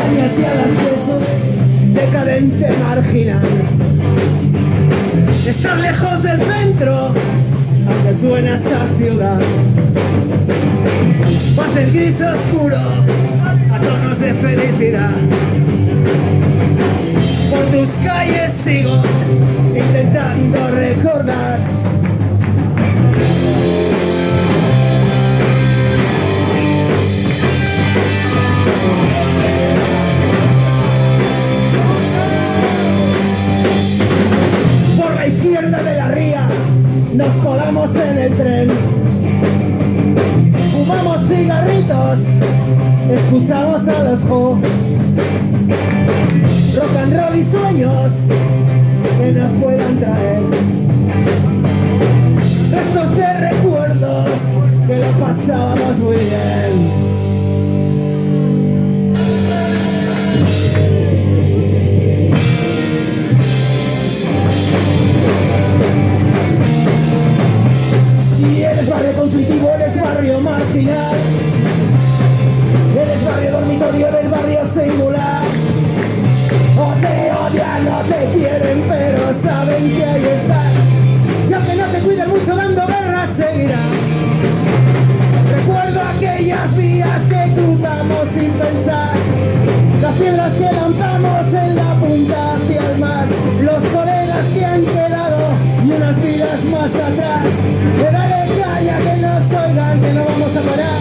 cañas y a las quesos, decadente marginal. Estar lejos del centro, aunque suena esa ciudad. Pasa el gris oscuro a tonos de felicidad. Por tus calles sigo intentando recordar. Por la izquierda de la ría nos colamos en el tren. Fumamos cigarritos, escuchamos a los Who. Rock and roll y sueños que nos puedan traer restos de recuerdos que lo pasábamos muy bien. Y eres barrio conflictivo, eres barrio marginal, eres barrio dormitorio, eres barrio singular. O te odian o te quieren, pero saben que ahí estás. Y aunque no te cuiden mucho dando guerra, seguirá. Recuerdo aquellas vías que cruzamos sin pensar, las piedras que lanzamos en la punta hacia el mar, los colegas que han quedado y unas vidas más atrás. Que dale caña, que nos oigan, que no vamos a parar.